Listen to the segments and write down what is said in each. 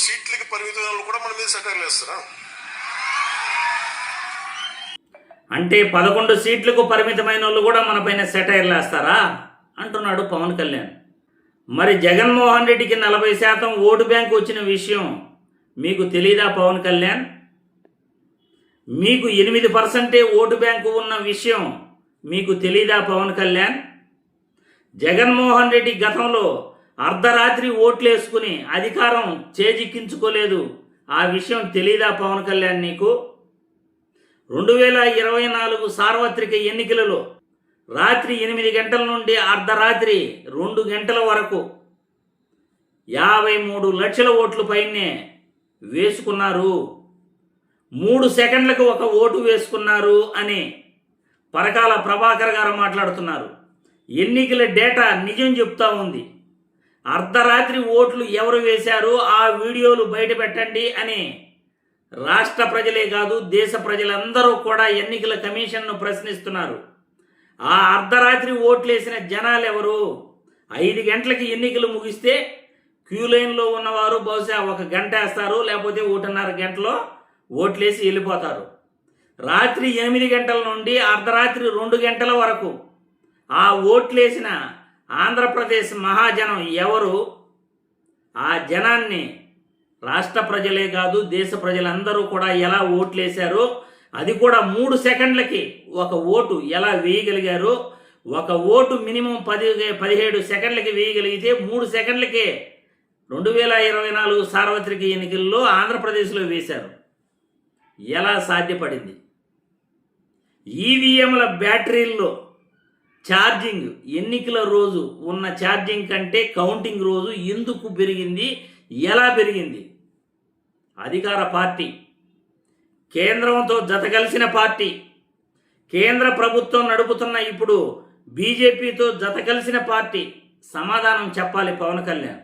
సీట్లకి పరిమితం కూడా మన మీద సెటైర్లు వేస్తారా? అంటే 11 సీట్లకు పరిమితమైన వాళ్ళు కూడా మన పైన సెటైర్లు వేస్తారా అంటున్నాడు పవన్ కళ్యాణ్. మరి జగన్మోహన్ రెడ్డికి 40% ఓటు బ్యాంకు వచ్చిన విషయం మీకు తెలీదా పవన్ కళ్యాణ్? మీకు 8% ఓటు బ్యాంకు ఉన్న విషయం మీకు తెలీదా పవన్ కళ్యాణ్? జగన్మోహన్ రెడ్డి గతంలో అర్ధరాత్రి ఓట్లేసుకుని అధికారం చేజిక్కించుకోలేదు, ఆ విషయం తెలీదా పవన్ కళ్యాణ్ నీకు? 2024 సార్వత్రిక ఎన్నికలలో రాత్రి 8 గంటల నుండి అర్ధరాత్రి 2 గంటల వరకు 53 లక్షల ఓట్లు పైనే వేసుకున్నారు, 3 సెకండ్లకు ఒక ఓటు వేసుకున్నారు అని పరకాల ప్రభాకర్ గారు మాట్లాడుతున్నారు. ఎన్నికల డేటా నిజం చెప్తా ఉంది. అర్ధరాత్రి ఓట్లు ఎవరు వేశారు ఆ వీడియోలు బయట పెట్టండి అని రాష్ట్ర ప్రజలే కాదు దేశ ప్రజలందరూ కూడా ఎన్నికల కమిషన్ను ప్రశ్నిస్తున్నారు. ఆ అర్ధరాత్రి ఓట్లేసిన జనాలు ఎవరు? 5 గంటలకి ఎన్నికలు ముగిస్తే క్యూ లైన్లో ఉన్నవారు బహుశా 1 గంట వేస్తారు, లేకపోతే 1.5 గంటలో ఓట్లేసి వెళ్ళిపోతారు. రాత్రి 8 గంటల నుండి అర్ధరాత్రి 2 గంటల వరకు ఆ ఓట్లేసిన ఆంధ్రప్రదేశ్ మహాజనం ఎవరు? ఆ జనాన్ని రాష్ట్ర ప్రజలే కాదు దేశ ప్రజలందరూ కూడా ఎలా ఓట్లేశారో, అది కూడా 3 సెకండ్లకి ఒక ఓటు ఎలా వేయగలిగారో, ఒక ఓటు మినిమం 17 సెకండ్లకి వేయగలిగితే 3 సెకండ్లకే 2024 సార్వత్రిక ఎన్నికల్లో ఆంధ్రప్రదేశ్లో వేశారు. ఎలా సాధ్యపడింది? ఈవీఎంల బ్యాటరీల్లో ఛార్జింగ్ ఎన్నికల రోజు ఉన్న ఛార్జింగ్ కంటే కౌంటింగ్ రోజు ఎందుకు పెరిగింది, ఎలా పెరిగింది? అధికార పార్టీ, కేంద్రంతో జతకలిసిన పార్టీ, కేంద్ర ప్రభుత్వం నడుపుతున్న ఇప్పుడు బీజేపీతో జతకలిసిన పార్టీ సమాధానం చెప్పాలి పవన్ కళ్యాణ్.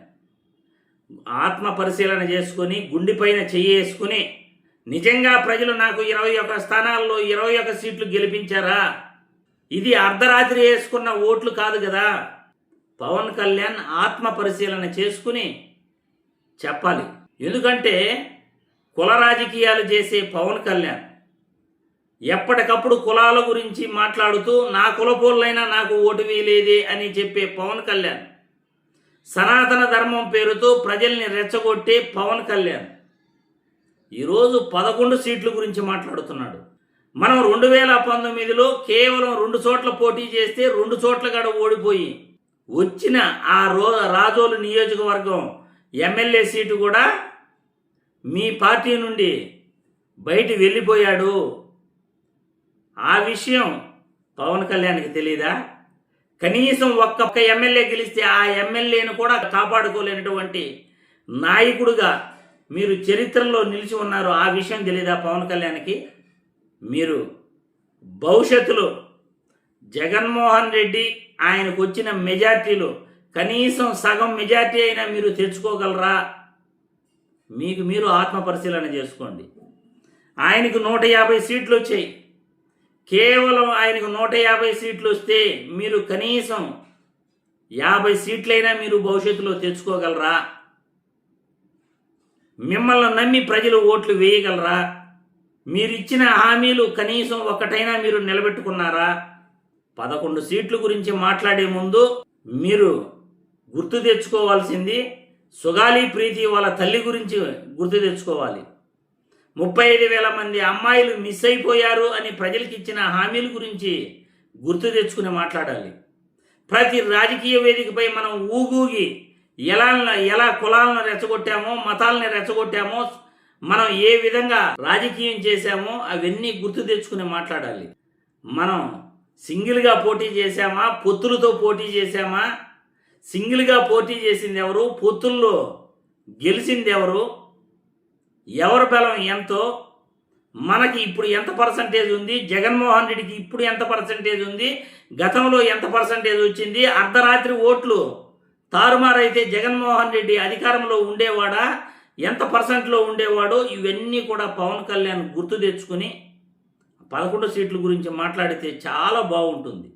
ఆత్మ పరిశీలన చేసుకొని గుండెపైన చెయ్యేసుకుని నిజంగా ప్రజలు నాకు 21 స్థానాల్లో 21 సీట్లు గెలిపించారా? ఇది అర్ధరాత్రి వేసుకున్న ఓట్లు కాదు కదా. పవన్ కళ్యాణ్ ఆత్మ పరిశీలన చేసుకుని చెప్పాలి. ఎందుకంటే కుల రాజకీయాలు చేసే పవన్ కళ్యాణ్ ఎప్పటికప్పుడు కులాల గురించి మాట్లాడుతూ నా కులపోళ్ళైనా నాకు ఓటు వేయలేదే అని చెప్పే పవన్ కళ్యాణ్, సనాతన ధర్మం పేరుతో ప్రజల్ని రెచ్చగొట్టే పవన్ కళ్యాణ్ ఈరోజు 11 సీట్ల గురించి మాట్లాడుతున్నాడు. మనం 2019లో కేవలం 2 చోట్ల పోటీ చేస్తే 2 చోట్ల కాడ ఓడిపోయి వచ్చిన ఆ రాజోలు నియోజకవర్గం ఎమ్మెల్యే సీటు కూడా మీ పార్టీ నుండి బయట వెళ్ళిపోయాడు. ఆ విషయం పవన్ కళ్యాణ్కి తెలీదా? కనీసం ఒక్క ఎమ్మెల్యే గెలిస్తే ఆ ఎమ్మెల్యేను కూడా కాపాడుకోలేనటువంటి నాయకుడుగా మీరు చరిత్రలో నిలిచి ఉన్నారు. ఆ విషయం తెలీదా పవన్ కళ్యాణ్కి? మీరు భవిష్యత్తులో జగన్మోహన్ రెడ్డి ఆయనకు వచ్చిన మెజార్టీలో కనీసం సగం మెజార్టీ అయినా మీరు తెచ్చుకోగలరా? మీకు మీరు ఆత్మ పరిశీలన చేసుకోండి. ఆయనకు 150 సీట్లు వచ్చాయి. కేవలం ఆయనకు 150 సీట్లు వస్తే మీరు కనీసం 50 సీట్లైనా మీరు భవిష్యత్తులో తెచ్చుకోగలరా? మిమ్మల్ని నమ్మి ప్రజలు ఓట్లు వేయగలరా? మీరు ఇచ్చిన హామీలు కనీసం ఒక్కటైనా మీరు నిలబెట్టుకున్నారా? 11 సీట్ల గురించి మాట్లాడే ముందు మీరు గుర్తు తెచ్చుకోవాల్సింది సుగాలి ప్రీతి వాళ్ళ తల్లి గురించి గుర్తు తెచ్చుకోవాలి. 35,000 మంది అమ్మాయిలు మిస్ అయిపోయారు అని ప్రజలకు ఇచ్చిన హామీల గురించి గుర్తు తెచ్చుకుని మాట్లాడాలి. ప్రతి రాజకీయ వేదికపై మనం ఊగూగి ఎలా కులాలను రెచ్చగొట్టామో, మతాలను రెచ్చగొట్టామో, మనం ఏ విధంగా రాజకీయం చేశామో అవన్నీ గుర్తు తెచ్చుకుని మాట్లాడాలి. మనం సింగిల్గా పోటీ చేశామా, పొత్తులతో పోటీ చేశామా? సింగిల్గా పోటీ చేసింది ఎవరు? పొత్తుల్లో గెలిచింది ఎవరు? ఎవరి బలం ఎంతో? మనకి ఇప్పుడు ఎంత పర్సంటేజ్ ఉంది? జగన్మోహన్ రెడ్డికి ఇప్పుడు ఎంత పర్సంటేజ్ ఉంది? గతంలో ఎంత పర్సంటేజ్ వచ్చింది? అర్ధరాత్రి ఓట్లు తారుమారైతే జగన్మోహన్ రెడ్డి అధికారంలో ఉండేవాడా? ఎంత పర్సెంట్లో ఉండేవాడో? ఇవన్నీ కూడా పవన్ కళ్యాణ్ గుర్తు తెచ్చుకుని 11 సీట్ల గురించి మాట్లాడితే చాలా బాగుంటుంది.